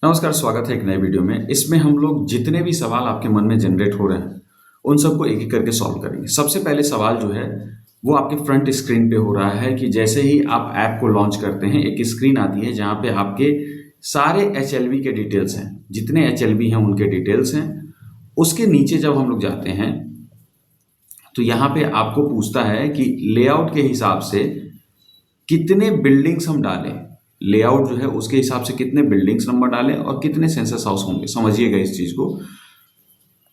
नमस्कार, स्वागत है एक नए वीडियो में। इसमें हम लोग जितने भी सवाल आपके मन में जनरेट हो रहे हैं उन सबको एक एक करके सॉल्व करेंगे। सबसे पहले सवाल जो है वो आपके फ्रंट स्क्रीन पे हो रहा है कि जैसे ही आप ऐप को लॉन्च करते हैं एक स्क्रीन आती है जहाँ पे आपके सारे एचएलवी के डिटेल्स हैं, जितने एचएलवी हैं उनके डिटेल्स हैं। उसके नीचे जब हम लोग जाते हैं तो यहाँ पे आपको पूछता है कि लेआउट के हिसाब से कितने बिल्डिंग्स हम डालें। लेआउट जो है उसके हिसाब से कितने बिल्डिंग्स नंबर डालें और कितने सेंसस हाउस होंगे। समझिएगा इस चीज को।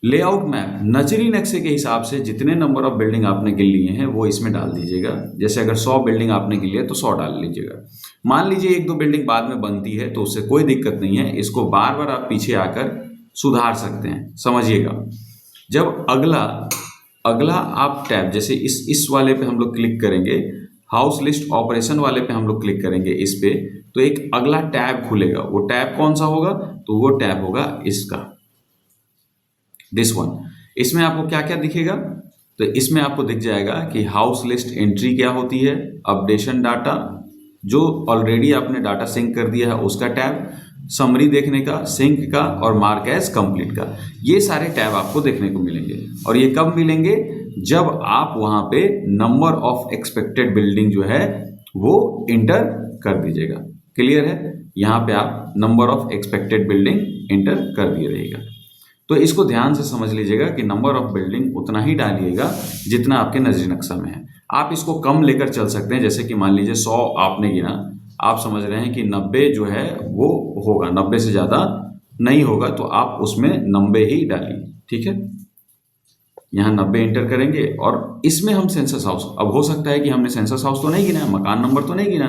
लेआउट मैप नजरी नक्शे के हिसाब से जितने नंबर ऑफ बिल्डिंग आपने गिन लिए हैं वो इसमें डाल दीजिएगा। जैसे अगर 100 बिल्डिंग आपने गिन लिया तो 100 डाल लीजिएगा। मान लीजिए एक दो बिल्डिंग बाद में बनती है तो उससे कोई दिक्कत नहीं है, इसको बार बार आप पीछे आकर सुधार सकते हैं। समझिएगा, जब अगला अगला आप टैब जैसे इस वाले पे हम लोग क्लिक करेंगे, हाउस लिस्ट ऑपरेशन वाले पे हम लोग क्लिक करेंगे इस पे, तो एक अगला टैब खुलेगा। वो टैब कौन सा होगा? तो वो टैब होगा इसका, दिस वन। इसमें आपको क्या क्या दिखेगा? तो इसमें आपको दिख जाएगा कि हाउस लिस्ट एंट्री क्या होती है, अपडेशन डाटा जो ऑलरेडी आपने डाटा सिंक कर दिया है उसका टैब, समरी देखने का, सिंक का और मार्क एज कंप्लीट का। ये सारे टैब आपको देखने को मिलेंगे। और ये कब मिलेंगे? जब आप वहां पे नंबर ऑफ एक्सपेक्टेड बिल्डिंग जो है वो इंटर कर दीजिएगा। क्लियर है? यहाँ पे आप number of expected building inter कर दिए रहेगा। तो इसको ध्यान से समझ लीजिएगा कि नंबर ऑफ बिल्डिंग उतना ही डालिएगा जितना आपके नजरी नक्शा में है। आप इसको कम लेकर चल सकते हैं, जैसे कि मान लीजिए 100 आपने गिना, आप समझ रहे हैं कि 90 जो है वो होगा, 90 से ज्यादा नहीं होगा, तो आप उसमें 90 ही डालिए। ठीक है, यहाँ 90 एंटर करेंगे और इसमें हम सेंसस हाउस, अब हो सकता है कि हमने सेंसस हाउस तो नहीं गिना, मकान नंबर तो नहीं गिना,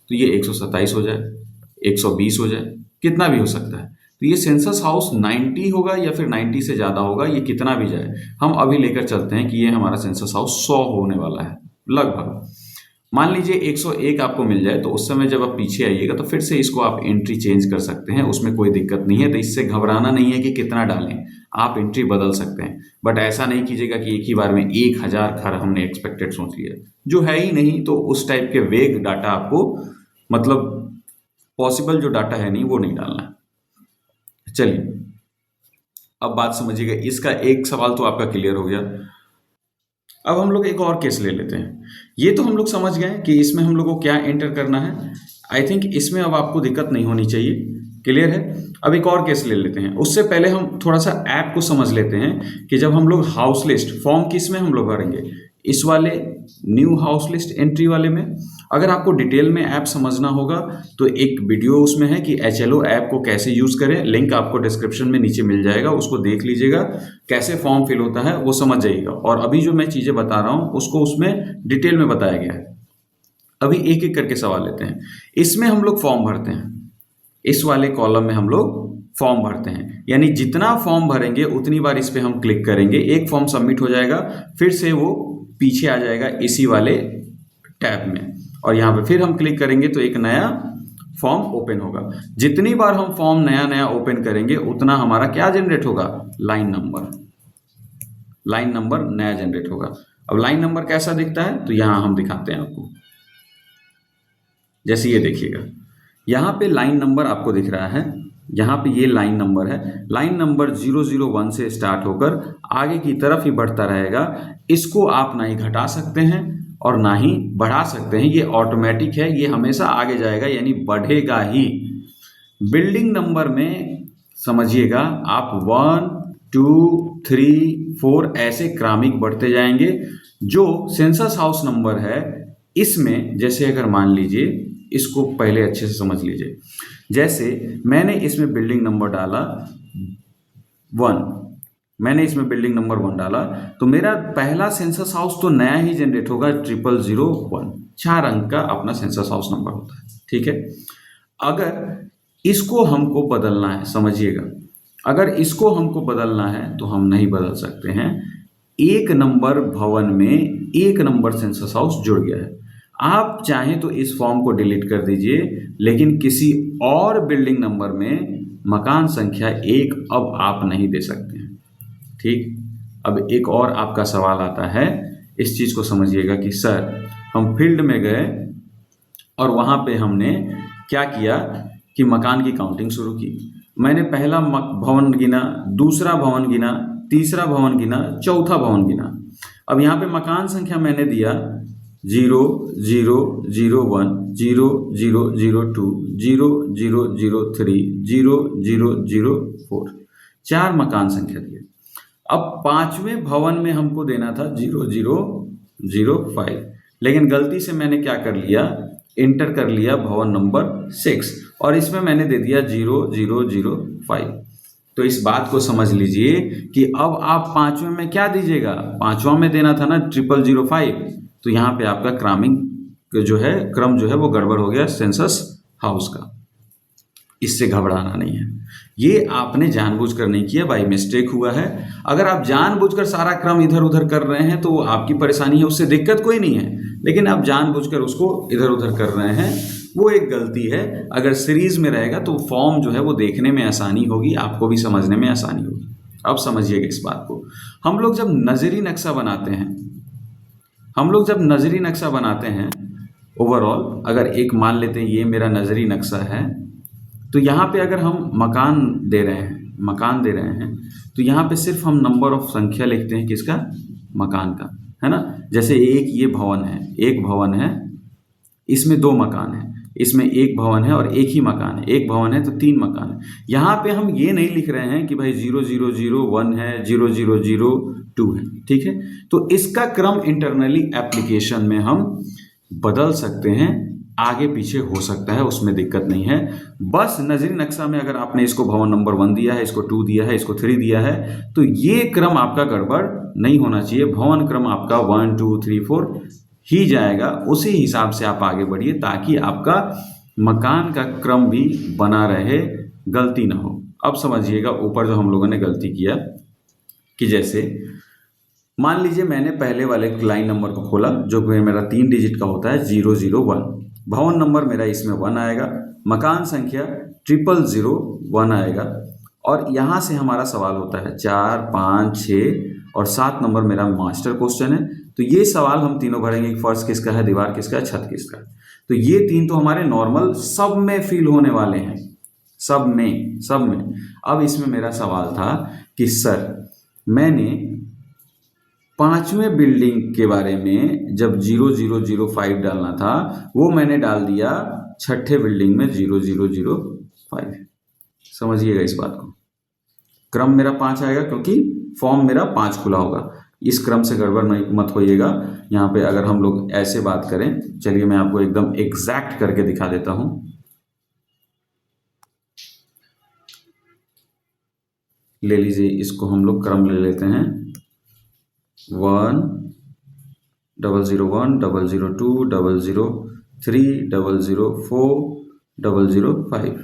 तो ये 127 हो जाए, 120 हो जाए, कितना भी हो सकता है। तो ये सेंसस हाउस 90 होगा या फिर 90 से ज़्यादा होगा, ये कितना भी जाए। हम अभी लेकर चलते हैं कि ये हमारा सेंसस हाउस 100 होने वाला है लगभग। मान लीजिए 101 आपको मिल जाए, तो उस समय जब आप पीछे आइएगा तो फिर से इसको आप एंट्री चेंज कर सकते हैं, उसमें कोई दिक्कत नहीं है। तो इससे घबराना नहीं है कि कितना डालें, आप एंट्री बदल सकते हैं। बट ऐसा नहीं कीजिएगा कि एक ही बार में 1000 घर हमने एक्सपेक्टेड सोच लिया, जो है ही नहीं। तो उस टाइप के वेग डाटा आपको, मतलब पॉसिबल जो डाटा है नहीं, वो नहीं डालना है। चलिए अब बात समझिएगा। इसका एक सवाल तो आपका क्लियर हो गया। अब हम लोग एक और केस ले लेते हैं। ये तो हम लोग समझ गए कि इसमें हम लोग को क्या एंटर करना है। आई थिंक इसमें अब आपको दिक्कत नहीं होनी चाहिए। क्लियर है? अब एक और केस ले लेते हैं। उससे पहले हम थोड़ा सा ऐप को समझ लेते हैं कि जब हम लोग हाउस लिस्ट फॉर्म किस में हम लोग भरेंगे, इस वाले न्यू हाउस लिस्ट एंट्री वाले में। अगर आपको डिटेल में ऐप समझना होगा तो एक वीडियो उसमें है कि HLO ऐप को कैसे यूज करें, लिंक आपको डिस्क्रिप्शन में नीचे मिल जाएगा, उसको देख लीजिएगा। कैसे फॉर्म फिल होता है वो समझ जाइएगा। और अभी जो मैं चीजें बता रहा हूं उसको उसमें डिटेल में बताया गया है। अभी एक एक करके सवाल लेते हैं। इसमें हम लोग फॉर्म भरते हैं, इस वाले कॉलम में हम लोग फॉर्म भरते हैं, यानी जितना फॉर्म भरेंगे उतनी बार इस पे हम क्लिक करेंगे, एक फॉर्म सबमिट हो जाएगा, फिर से वो पीछे आ जाएगा इसी वाले टैब में, और यहाँ पे फिर हम क्लिक करेंगे तो एक नया फॉर्म ओपन होगा। जितनी बार हम फॉर्म नया नया ओपन करेंगे उतना हमारा क्या जनरेट होगा? लाइन नंबर नया जनरेट होगा। अब लाइन नंबर कैसा दिखता है तो यहाँ हम दिखाते हैं आपको। जैसे ये देखिएगा, यहाँ पे लाइन नंबर आपको दिख रहा है, यहाँ पे ये लाइन नंबर है। लाइन नंबर 001 से स्टार्ट होकर आगे की तरफ ही बढ़ता रहेगा। इसको आप ना ही घटा सकते हैं और ना ही बढ़ा सकते हैं, ये ऑटोमेटिक है, ये हमेशा आगे जाएगा, यानी बढ़ेगा ही। बिल्डिंग नंबर में समझिएगा आप 1 2 3 4 ऐसे क्रमिक बढ़ते जाएंगे। जो सेंसस हाउस नंबर है इसमें, जैसे अगर मान लीजिए, इसको पहले अच्छे से समझ लीजिए। जैसे मैंने इसमें बिल्डिंग नंबर डाला 1, मैंने इसमें बिल्डिंग नंबर 1 डाला, तो मेरा पहला सेंसस हाउस तो नया ही जनरेट होगा, 0001। 4 अंक का अपना सेंसस हाउस नंबर होता है। ठीक है, अगर इसको हमको बदलना है, समझिएगा, अगर इसको हमको बदलना है तो हम नहीं बदल सकते हैं। एक नंबर भवन में एक नंबर सेंसस हाउस जुड़ गया है। आप चाहें तो इस फॉर्म को डिलीट कर दीजिए, लेकिन किसी और बिल्डिंग नंबर में मकान संख्या 1 अब आप नहीं दे सकते हैं। ठीक, अब एक और आपका सवाल आता है, इस चीज को समझिएगा कि सर हम फील्ड में गए और वहां पे हमने क्या किया कि मकान की काउंटिंग शुरू की। मैंने पहला भवन गिना, दूसरा भवन गिना, तीसरा भवन गिना, चौथा भवन गिना। अब यहाँ पे मकान संख्या मैंने दिया 00001, 0002, 0003, 0004, 4 मकान संख्या दिए। अब पांचवें भवन में हमको देना था 0005, लेकिन गलती से मैंने क्या कर लिया, इंटर कर लिया भवन नंबर 6 और इसमें मैंने दे दिया 0005। तो इस बात को समझ लीजिए कि अब आप पांचवें में क्या दीजिएगा, पांचवा में देना था ना 0005, तो यहाँ पे आपका क्रम जो है वो गड़बड़ हो गया सेंसस हाउस का। इससे घबराना नहीं है, ये आपने जानबूझकर नहीं किया, बाई मिस्टेक हुआ है। अगर आप जानबूझकर सारा क्रम इधर उधर कर रहे हैं तो वो आपकी परेशानी है, उससे दिक्कत कोई नहीं है, लेकिन आप जानबूझकर उसको इधर उधर कर रहे हैं, वो एक गलती है। अगर सीरीज में रहेगा तो फॉर्म जो है वो देखने में आसानी होगी, आपको भी समझने में आसानी होगी। अब समझिएगा इस बात को। हम लोग जब नजरी नक्शा बनाते हैं, ओवरऑल अगर एक मान लेते हैं ये मेरा नजरी नक्शा है, तो यहाँ पे अगर हम मकान दे रहे हैं तो यहाँ पे सिर्फ हम नंबर ऑफ संख्या लिखते हैं, किसका, मकान का, है ना। जैसे एक भवन है, इसमें 2 मकान है, इसमें एक भवन है और एक ही मकान है, एक भवन है तो 3 मकान है। यहाँ पे हम ये नहीं लिख रहे हैं कि भाई 0001 है, 0002 है, ठीक है। तो इसका क्रम इंटरनली एप्लीकेशन में हम बदल सकते हैं, आगे पीछे हो सकता है, उसमें दिक्कत नहीं है। बस नजरी नक्शा में अगर आपने इसको भवन नंबर 1 दिया है, इसको 2 दिया है, इसको 3 दिया है, तो ये क्रम आपका गड़बड़ नहीं होना चाहिए। भवन क्रम आपका 1 2 3 4 ही जाएगा, उसी हिसाब से आप आगे बढ़िए ताकि आपका मकान का क्रम भी बना रहे, गलती ना हो। अब समझिएगा ऊपर जो हम लोगों ने गलती किया कि जैसे मान लीजिए मैंने पहले वाले लाइन नंबर को खोला जो कि मेरा 3 डिजिट का होता है 001, भवन नंबर मेरा इसमें 1 आएगा, मकान संख्या 0001 आएगा, और यहाँ से हमारा सवाल होता है 4 5 6 और 7 नंबर मेरा मास्टर क्वेश्चन है। तो ये सवाल हम तीनों भरेंगे, फर्श किसका है, दीवार किसका है, छत किसका है। तो ये 3 तो हमारे नॉर्मल सब में फिल होने वाले हैं, सब में। अब इसमें मेरा सवाल था कि सर मैंने 5वें बिल्डिंग के बारे में जब 0005 डालना था वो मैंने डाल दिया 6ठे बिल्डिंग में 0005। समझिएगा इस बात को। क्रम मेरा 5 आएगा क्योंकि फॉर्म मेरा 5 खुला होगा, इस क्रम से गड़बड़ नहीं मत होइएगा। यहाँ पे अगर हम लोग ऐसे बात करें, चलिए मैं आपको एकदम एग्जैक्ट करके दिखा देता हूं। ले लीजिए, इसको हम लोग क्रम ले लेते हैं 1 001 002 003 004 005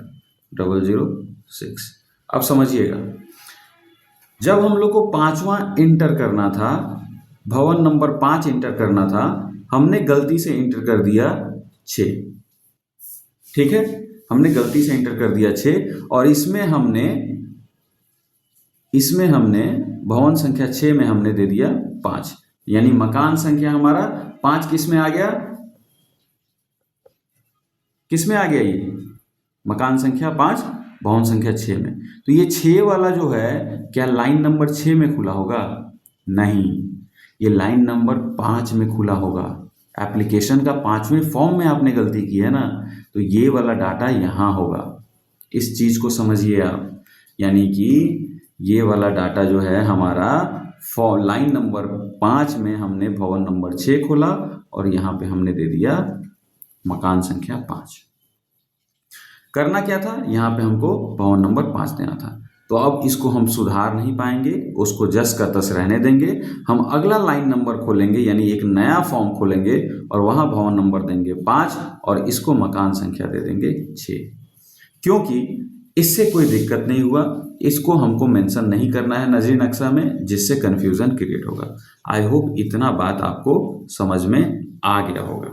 006। अब समझिएगा, जब हम लोग को 5वां इंटर करना था, भवन नंबर 5 इंटर करना था, हमने गलती से इंटर कर दिया 6, ठीक है, हमने गलती से इंटर कर दिया 6 और इसमें हमने भवन संख्या 6 में हमने दे दिया 5, यानी मकान संख्या हमारा 5 किस में आ गया, ये मकान संख्या 5 भवन संख्या 6 में। तो ये 6 वाला जो है क्या लाइन नंबर 6 में खुला होगा? नहीं, ये लाइन नंबर 5 में खुला होगा। एप्लीकेशन का 5वें फॉर्म में आपने गलती की है ना, तो ये वाला डाटा यहाँ होगा। इस चीज को समझिए आप, यानी कि ये वाला डाटा जो है हमारा लाइन नंबर 5 में हमने भवन नंबर 6 खोला और यहाँ पे हमने दे दिया मकान संख्या 5। करना क्या था, यहाँ पे हमको भवन नंबर 5 देना था। तो अब इसको हम सुधार नहीं पाएंगे, उसको जस का तस रहने देंगे। हम अगला लाइन नंबर खोलेंगे, यानी एक नया फॉर्म खोलेंगे और वहाँ भवन नंबर देंगे 5 और इसको मकान संख्या दे देंगे 6, क्योंकि इससे कोई दिक्कत नहीं हुआ। इसको हमको मेंशन नहीं करना है नजरी नक्शा में, जिससे कंफ्यूजन क्रिएट होगा। आई होप इतना बात आपको समझ में आ गया होगा।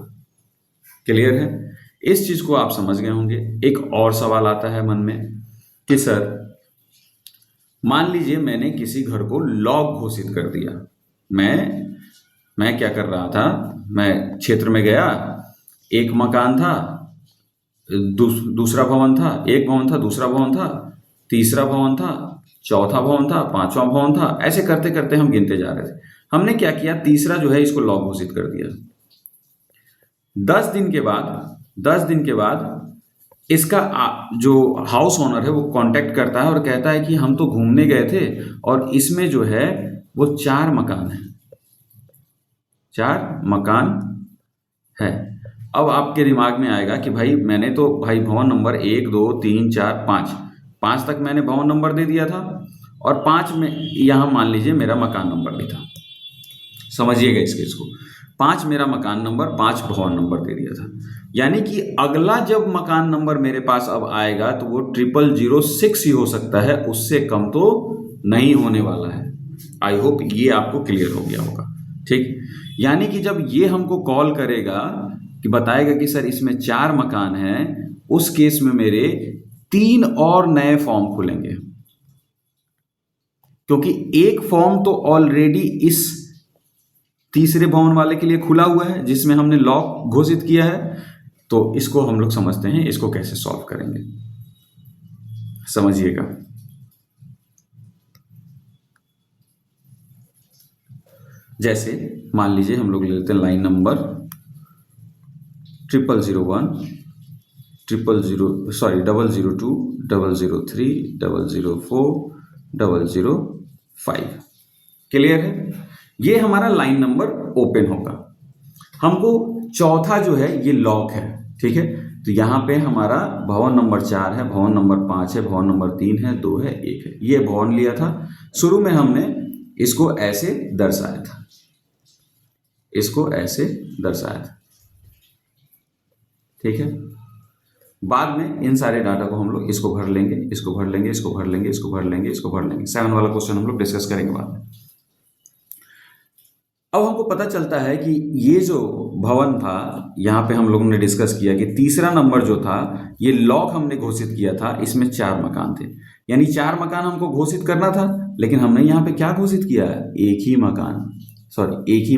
क्लियर है? इस चीज को आप समझ गए होंगे। एक और सवाल आता है मन में कि सर मान लीजिए मैंने किसी घर को लॉक घोषित कर दिया। मैं क्या कर रहा था, मैं क्षेत्र में गया, एक मकान था, दूसरा भवन था, एक भवन था, दूसरा भवन था, तीसरा भवन था, चौथा भवन था, पांचवा भवन था, ऐसे करते करते हम गिनते जा रहे थे। हमने क्या किया, तीसरा जो है इसको लॉक घोषित कर दिया। 10 दिन के बाद इसका जो हाउस ओनर है वो कांटेक्ट करता है और कहता है कि हम तो घूमने गए थे और इसमें जो है वो 4 मकान है, 4 मकान है। अब आपके दिमाग में आएगा कि भाई मैंने तो भाई भवन नंबर 1 2 3 4 5 तक मैंने भवन नंबर दे दिया था और 5 में यहाँ मान लीजिए मेरा मकान नंबर भी था। समझिएगा इस केस को, 5 मेरा मकान नंबर, 5 भवन नंबर दे दिया था। यानी कि अगला जब मकान नंबर मेरे पास अब आएगा तो वो 0006 ही हो सकता है, उससे कम तो नहीं होने वाला है। आई होप ये आपको क्लियर हो गया होगा, ठीक। यानी कि जब ये हमको कॉल करेगा कि बताएगा कि सर इसमें 4 मकान हैं, उस केस में मेरे 3 और नए फॉर्म खुलेंगे, क्योंकि एक फॉर्म तो ऑलरेडी इस तीसरे भवन वाले के लिए खुला हुआ है जिसमें हमने लॉक घोषित किया है। तो इसको हम लोग समझते हैं, इसको कैसे सॉल्व करेंगे, समझिएगा। जैसे मान लीजिए हम लोग ले लेते हैं लाइन नंबर 0001 002 003 004 005। क्लियर है, ये हमारा लाइन नंबर ओपन होगा। हमको चौथा जो है ये लॉक है, ठीक है। तो यहाँ पे हमारा भवन नंबर 4 है, भवन नंबर 5 है, भवन नंबर 3 है, 2 है, 1 है। ये भवन लिया था, शुरू में हमने इसको ऐसे दर्शाया था, इसको ऐसे दर्शाया था, ठीक है। बाद में इन सारे डाटा को हम लोग इसको भर लेंगे, इसको भर लेंगे, इसको भर लेंगे, इसको भर लेंगे, इसको भर लेंगे। 7 वाला क्वेश्चन हम लोग डिस्कस करेंगे बाद में। अब हमको पता चलता है कि ये जो भवन था, यहाँ पे हम लोगों ने डिस्कस किया कि तीसरा नंबर जो था ये लॉक हमने घोषित किया था, इसमें 4 मकान थे। यानी 4 मकान हमको घोषित करना था, लेकिन हमने यहाँ पे क्या घोषित किया है, एक ही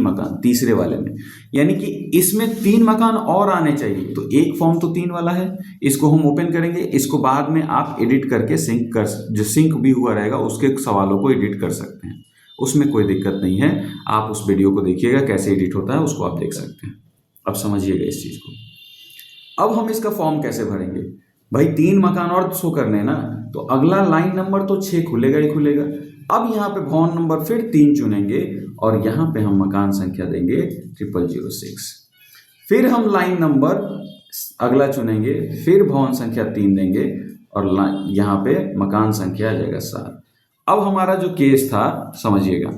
मकान तीसरे वाले में। यानी कि इसमें 3 मकान और आने चाहिए, तो एक फॉर्म तो 3 वाला है, इसको हम ओपन करेंगे। इसको बाद में आप एडिट करके जो सिंक भी हुआ रहेगा उसके सवालों को एडिट कर सकते हैं, उसमें कोई दिक्कत नहीं है। आप उस वीडियो को देखिएगा कैसे एडिट होता है, उसको आप देख सकते हैं। अब समझिएगा इस चीज़ को। अब हम इसका फॉर्म कैसे भरेंगे, भाई 3 मकान और शो करने ना, तो अगला लाइन नंबर तो 6 खुलेगा ही खुलेगा। अब यहाँ पे भवन नंबर फिर 3 चुनेंगे और यहाँ पे हम मकान संख्या देंगे 0006। फिर हम लाइन नंबर अगला चुनेंगे, फिर भवन संख्या 3 देंगे और यहाँ पे मकान संख्या आ जाएगा 7। अब हमारा जो केस था समझिएगा,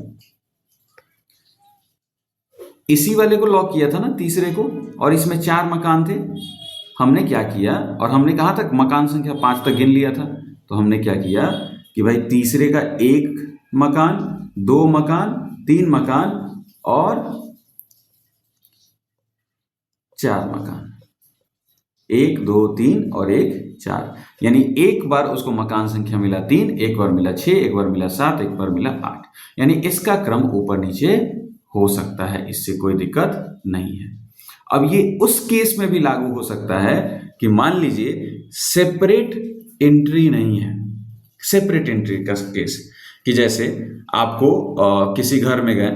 इसी वाले को लॉक किया था ना तीसरे को, और इसमें 4 मकान थे। हमने क्या किया, और हमने कहा था मकान संख्या 5 तक गिन लिया था, तो हमने क्या किया कि भाई तीसरे का 1 मकान, 2 मकान, 3 मकान और 4 मकान, 1 2 3 और 1 4। यानी एक बार उसको मकान संख्या मिला 3, एक बार मिला 6, एक बार मिला 7, एक बार मिला 8। यानी इसका क्रम ऊपर नीचे हो सकता है, इससे कोई दिक्कत नहीं है। अब ये उस केस में भी लागू हो सकता है कि मान लीजिए सेपरेट एंट्री नहीं है, सेपरेट एंट्री का केस, कि जैसे आपको किसी घर में गए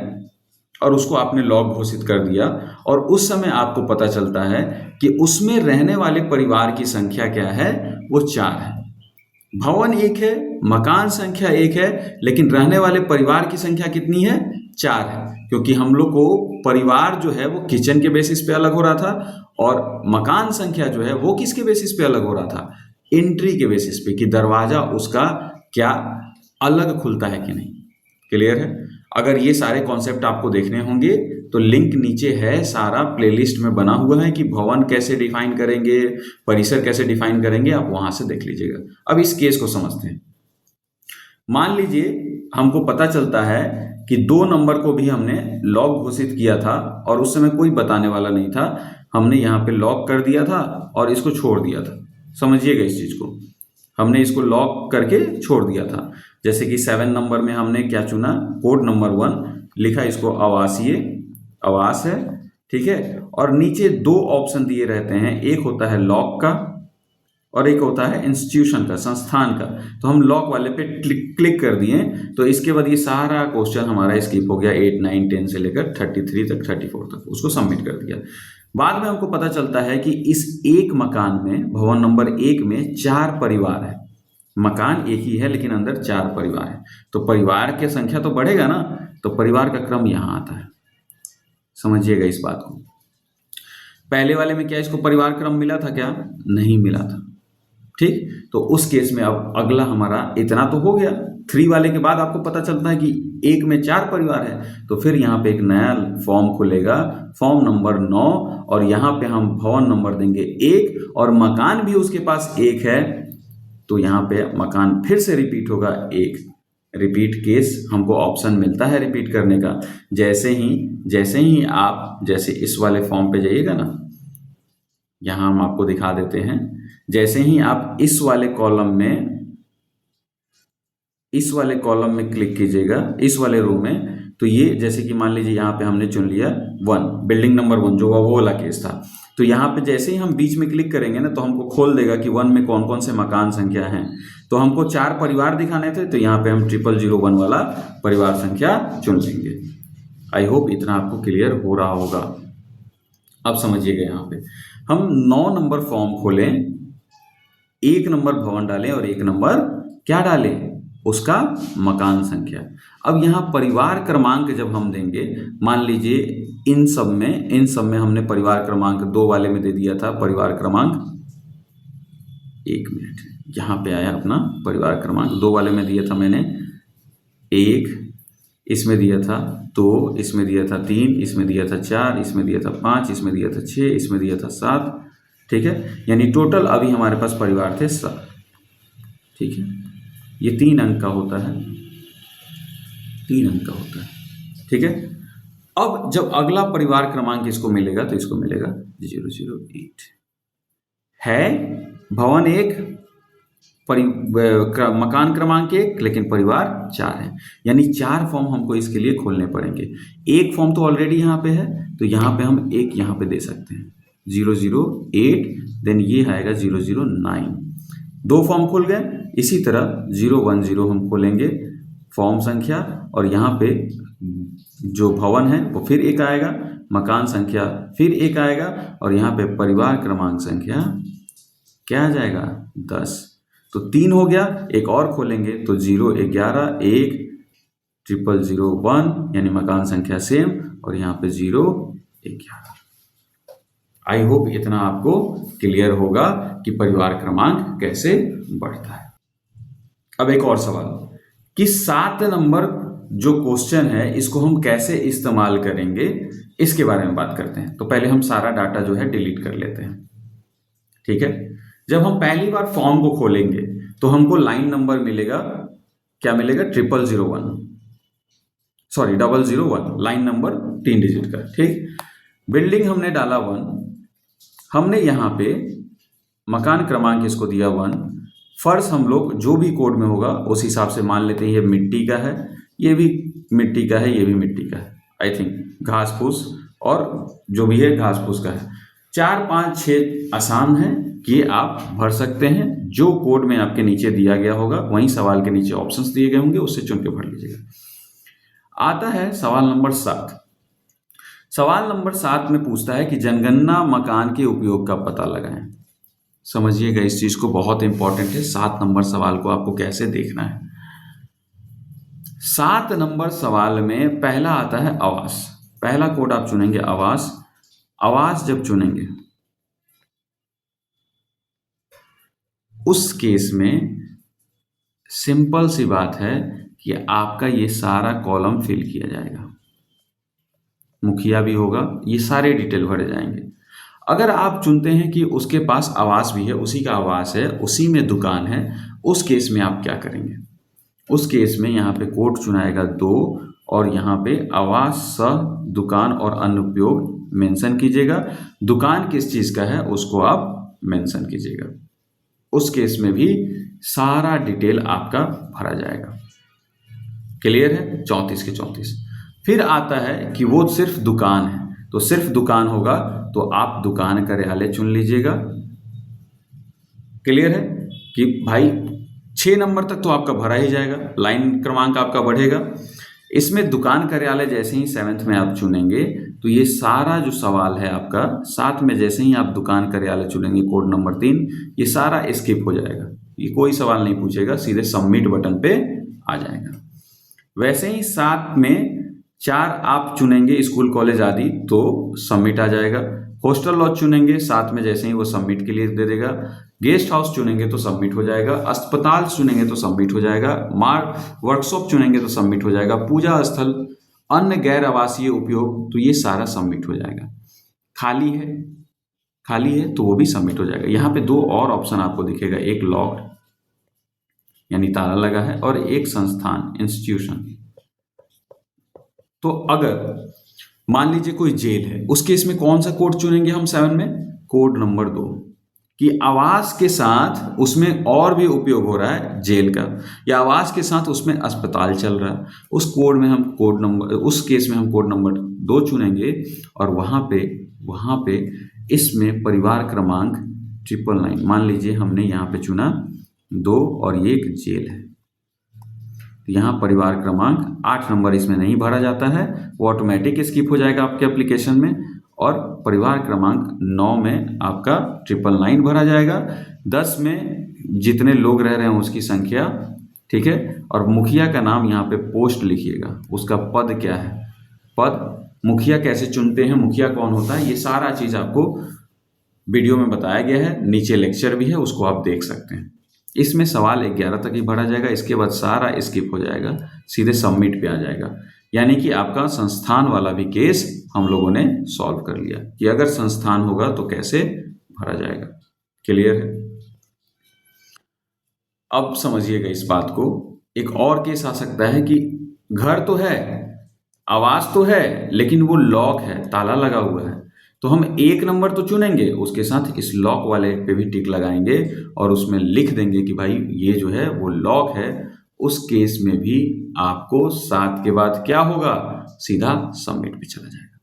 और उसको आपने लॉक घोषित कर दिया और उस समय आपको पता चलता है कि उसमें रहने वाले परिवार की संख्या क्या है, वो 4 है। भवन 1 है, मकान संख्या 1 है, लेकिन रहने वाले परिवार की संख्या कितनी है, 4 है। क्योंकि हम लोग को परिवार जो है वो किचन के बेसिस पे अलग हो रहा था और मकान संख्या जो है वो किसके बेसिस पे अलग हो रहा था, एंट्री के बेसिस पे, कि दरवाजा उसका क्या अलग खुलता है कि नहीं। क्लियर है। अगर ये सारे कॉन्सेप्ट आपको देखने होंगे तो लिंक नीचे है, सारा प्लेलिस्ट में बना हुआ है कि भवन कैसे डिफाइन करेंगे, परिसर कैसे डिफाइन करेंगे, आप वहां से देख लीजिएगा। अब इस केस को समझते हैं। मान लीजिए हमको पता चलता है कि 2 नंबर को भी हमने लॉक घोषित किया था और उस समय कोई बताने वाला नहीं था, हमने यहाँ पे लॉक कर दिया था और इसको छोड़ दिया था। समझिएगा इस चीज को, हमने इसको लॉक करके छोड़ दिया था। जैसे कि 7 नंबर में हमने क्या चुना, कोड नंबर 1 लिखा, इसको आवास है, ठीक है। और नीचे 2 ऑप्शन दिए रहते हैं, एक होता है लॉक का और एक होता है इंस्टीट्यूशन का, संस्थान का। तो हम लॉक वाले पे क्लिक कर दिए, तो इसके बाद ये सारा क्वेश्चन हमारा स्किप हो गया, 8, 9, 10 से लेकर 33 तक, 34 तक, उसको सबमिट कर दिया। बाद में हमको पता चलता है कि इस एक मकान में, भवन नंबर 1 में 4 परिवार है। मकान एक ही है लेकिन अंदर 4 परिवार है, तो परिवार की संख्या तो बढ़ेगा ना, तो परिवार का क्रम यहाँ आता है। समझिएगा इस बात को। पहले वाले में क्या इसको परिवार क्रम मिला था क्या? नहीं मिला था। ठीक, तो उस केस में अब अगला हमारा इतना तो हो गया। 3 वाले के बाद आपको पता चलता है कि 1 में 4 परिवार है, तो फिर यहाँ पे एक नया फॉर्म खुलेगा, फॉर्म नंबर 9, और यहाँ पे हम भवन नंबर देंगे 1 और मकान भी उसके पास 1 है, तो यहाँ पे मकान फिर से रिपीट होगा 1। रिपीट केस हमको ऑप्शन मिलता है रिपीट करने का। जैसे ही आप जैसे इस वाले फॉर्म पे जाइएगा ना, यहाँ हम आपको दिखा देते हैं, जैसे ही आप इस वाले कॉलम में क्लिक कीजिएगा, इस वाले रो में, तो ये जैसे कि मान लीजिए यहाँ पे हमने चुन लिया 1, बिल्डिंग नंबर 1, जो वो वाला केस था। तो यहाँ पे जैसे ही हम बीच में क्लिक करेंगे ना, तो हमको खोल देगा कि 1 में कौन कौन से मकान संख्या हैं। तो हमको 4 परिवार दिखाने थे, तो यहाँ पे हम 0001 वाला परिवार संख्या चुन लेंगे। आई होप इतना आपको क्लियर हो रहा होगा। अब समझिएगा, यहाँ पे हम 9 नंबर फॉर्म खोलें, 1 नंबर भवन डालें और 1 नंबर क्या डालें? उसका मकान संख्या। अब यहाँ परिवार क्रमांक जब हम देंगे, मान लीजिए इन सब में हमने परिवार क्रमांक 2 वाले में दे दिया था परिवार क्रमांक, 1 मिनट, यहाँ पे आया अपना परिवार क्रमांक 2 वाले में दिया था मैंने 1, इसमें दिया था 2, इसमें दिया था 3, इसमें दिया था 4, इसमें दिया था 5, इसमें दिया था 6, इसमें दिया था 7। ठीक है, यानी टोटल अभी हमारे पास परिवार थे 7। ठीक है, ये 3 अंक का होता है, 3 अंक का होता है। ठीक है, अब जब अगला परिवार क्रमांक इसको मिलेगा, तो इसको मिलेगा 008 है। भवन 1, मकान क्रमांक 1, लेकिन परिवार 4 है, यानी 4 फॉर्म हमको इसके लिए खोलने पड़ेंगे। एक फॉर्म तो ऑलरेडी यहाँ पे है, तो यहाँ पे हम एक यहाँ पे दे सकते हैं 008, देन ये आएगा 009। 2 फॉर्म खुल गए। इसी तरह 010 हम खोलेंगे फॉर्म संख्या, और यहाँ पे जो भवन है वो फिर 1 आएगा, मकान संख्या फिर 1 आएगा, और यहाँ पे परिवार क्रमांक संख्या क्या आ जाएगा? 10। तो 3 हो गया। एक और खोलेंगे तो 011, 1, 0001, यानी मकान संख्या सेम, और यहाँ पे 011। आई होप इतना आपको क्लियर होगा कि परिवार क्रमांक कैसे बढ़ता है। अब एक और सवाल कि 7 नंबर जो क्वेश्चन है, इसको हम कैसे इस्तेमाल करेंगे, इसके बारे में बात करते हैं। तो पहले हम सारा डाटा जो है डिलीट कर लेते हैं। ठीक है, जब हम पहली बार फॉर्म को खोलेंगे तो हमको लाइन नंबर मिलेगा, क्या मिलेगा? 001, लाइन नंबर 3 डिजिट का। ठीक, बिल्डिंग हमने डाला 1, हमने यहाँ पे मकान क्रमांक इसको दिया 1। फर्श हम लोग जो भी कोड में होगा उस हिसाब से मान लेते हैं, ये मिट्टी का है, ये भी मिट्टी का है, ये भी मिट्टी का है, आई थिंक घास फूस और जो भी है घास फूस का है। 4, 5, 6 आसान है कि आप भर सकते हैं। जो कोड में आपके नीचे दिया गया होगा, वहीं सवाल के नीचे ऑप्शंस दिए गए होंगे, उससे चुन के भर लीजिएगा। आता है सवाल नंबर 7। सवाल नंबर 7 में पूछता है कि जनगणना मकान के उपयोग का पता लगाएं। समझिएगा इस चीज को, बहुत इंपॉर्टेंट है। 7 नंबर सवाल को आपको कैसे देखना है। 7 नंबर सवाल में पहला आता है आवास। पहला कोड आप चुनेंगे आवास। आवास जब चुनेंगे, उस केस में सिंपल सी बात है कि आपका ये सारा कॉलम फिल किया जाएगा, मुखिया भी होगा, ये सारे डिटेल भरे जाएंगे। अगर आप चुनते हैं कि उसके पास आवास भी है, उसी का आवास है, उसी में दुकान है, उस केस में आप क्या करेंगे? उस केस में यहाँ पे कोड चुनाएगा 2, और यहाँ पे आवास सह दुकान और अन्य उपयोग मेंशन कीजिएगा। दुकान किस चीज़ का है उसको आप मेंशन कीजिएगा। उस केस में भी सारा डिटेल आपका भरा जाएगा। क्लियर है? 34 के 34। फिर आता है कि वो सिर्फ दुकान है, तो सिर्फ दुकान होगा तो आप दुकान कार्यालय चुन लीजिएगा। क्लियर है कि भाई 6 नंबर तक तो आपका भरा ही जाएगा, लाइन क्रमांक आपका बढ़ेगा। इसमें दुकान कार्यालय जैसे ही 7th में आप चुनेंगे तो ये सारा जो सवाल है आपका 7 में जैसे ही आप दुकान कार्यालय चुनेंगे कोड नंबर 3, ये सारा स्किप हो जाएगा, ये कोई सवाल नहीं पूछेगा, सीधे सबमिट बटन पे आ जाएगा। वैसे ही 7 में 4 आप चुनेंगे स्कूल कॉलेज आदि तो सबमिट आ जाएगा। हॉस्टल लॉज चुनेंगे 7 में जैसे ही वो सबमिट के लिए दे देगा। गेस्ट हाउस चुनेंगे तो सबमिट हो जाएगा। अस्पताल चुनेंगे तो सबमिट हो जाएगा। वर्कशॉप चुनेंगे तो सबमिट हो जाएगा। पूजा स्थल, अन्य गैर आवासीय उपयोग, तो ये सारा सबमिट हो जाएगा। खाली है तो वो भी सबमिट हो जाएगा। यहाँ पे 2 और ऑप्शन आपको दिखेगा, एक लॉक्ड यानी ताला लगा है और एक संस्थान इंस्टीट्यूशन। तो अगर मान लीजिए कोई जेल है, उस केस में कौन सा कोड चुनेंगे हम 7 में? कोड नंबर 2 कि आवास के साथ उसमें और भी उपयोग हो रहा है जेल का, या आवास के साथ उसमें अस्पताल चल रहा है, उस केस में हम कोड नंबर 2 चुनेंगे और वहाँ पे इसमें परिवार क्रमांक 999, मान लीजिए हमने यहाँ पे चुना 2 और ये एक जेल है, यहाँ परिवार क्रमांक 8 नंबर इसमें नहीं भरा जाता है, वो ऑटोमेटिक स्किप हो जाएगा आपके एप्लीकेशन में, और परिवार क्रमांक 9 में आपका 999 भरा जाएगा। 10 में जितने लोग रह रहे हैं उसकी संख्या, ठीक है, और मुखिया का नाम यहाँ पे पोस्ट लिखिएगा, उसका पद क्या है, मुखिया कैसे चुनते हैं, मुखिया कौन होता है, ये सारा चीज़ आपको वीडियो में बताया गया है, नीचे लेक्चर भी है, उसको आप देख सकते हैं। इसमें सवाल 11 तक ही भरा जाएगा, इसके बाद सारा स्किप हो जाएगा, सीधे सबमिट पे आ जाएगा। यानी कि आपका संस्थान वाला भी केस हम लोगों ने सॉल्व कर लिया कि अगर संस्थान होगा तो कैसे भरा जाएगा। क्लियर है? अब समझिएगा इस बात को। एक और केस आ सकता है कि घर तो है, आवास तो है, लेकिन वो लॉक है, ताला लगा हुआ है, तो हम 1 नंबर तो चुनेंगे, उसके साथ इस लॉक वाले पे भी टिक लगाएंगे और उसमें लिख देंगे कि भाई ये जो है वो लॉक है। उस केस में भी आपको 7 के बाद क्या होगा, सीधा सबमिट पे चला जाएगा।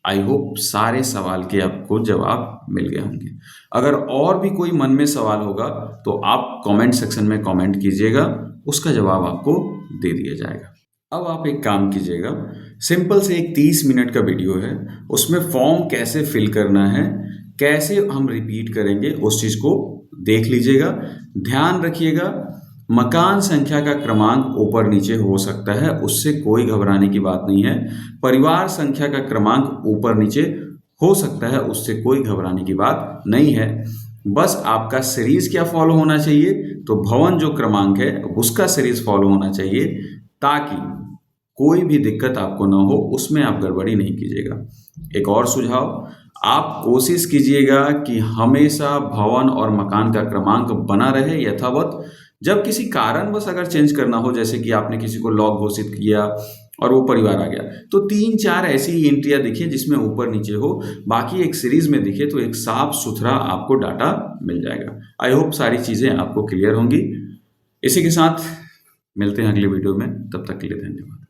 आई होप सारे सवाल के आपको जवाब मिल गए होंगे। अगर और भी कोई मन में सवाल होगा तो आप कमेंट सेक्शन में कमेंट कीजिएगा, उसका जवाब आपको दे दिया जाएगा। अब आप एक काम कीजिएगा, सिंपल से एक 30 मिनट का वीडियो है, उसमें फॉर्म कैसे फिल करना है, कैसे हम रिपीट करेंगे, उस चीज़ को देख लीजिएगा। ध्यान रखिएगा, मकान संख्या का क्रमांक ऊपर नीचे हो सकता है, उससे कोई घबराने की बात नहीं है। परिवार संख्या का क्रमांक ऊपर नीचे हो सकता है, उससे कोई घबराने की बात नहीं है। बस आपका सीरीज क्या फॉलो होना चाहिए, तो भवन जो क्रमांक है उसका सीरीज फॉलो होना चाहिए, ताकि कोई भी दिक्कत आपको ना हो, उसमें आप गड़बड़ी नहीं कीजिएगा। एक और सुझाव, आप कोशिश कीजिएगा कि हमेशा भवन और मकान का क्रमांक बना रहे यथावत। जब किसी कारणवश अगर चेंज करना हो, जैसे कि आपने किसी को लॉक घोषित किया और वो परिवार आ गया, तो 3-4 ऐसी ही एंट्रियां दिखे जिसमें ऊपर नीचे हो, बाकी एक सीरीज में दिखे, तो एक साफ सुथरा आपको डाटा मिल जाएगा। आई होप सारी चीज़ें आपको क्लियर होंगी। इसी के साथ मिलते हैं अगले वीडियो में, तब तक के लिए धन्यवाद।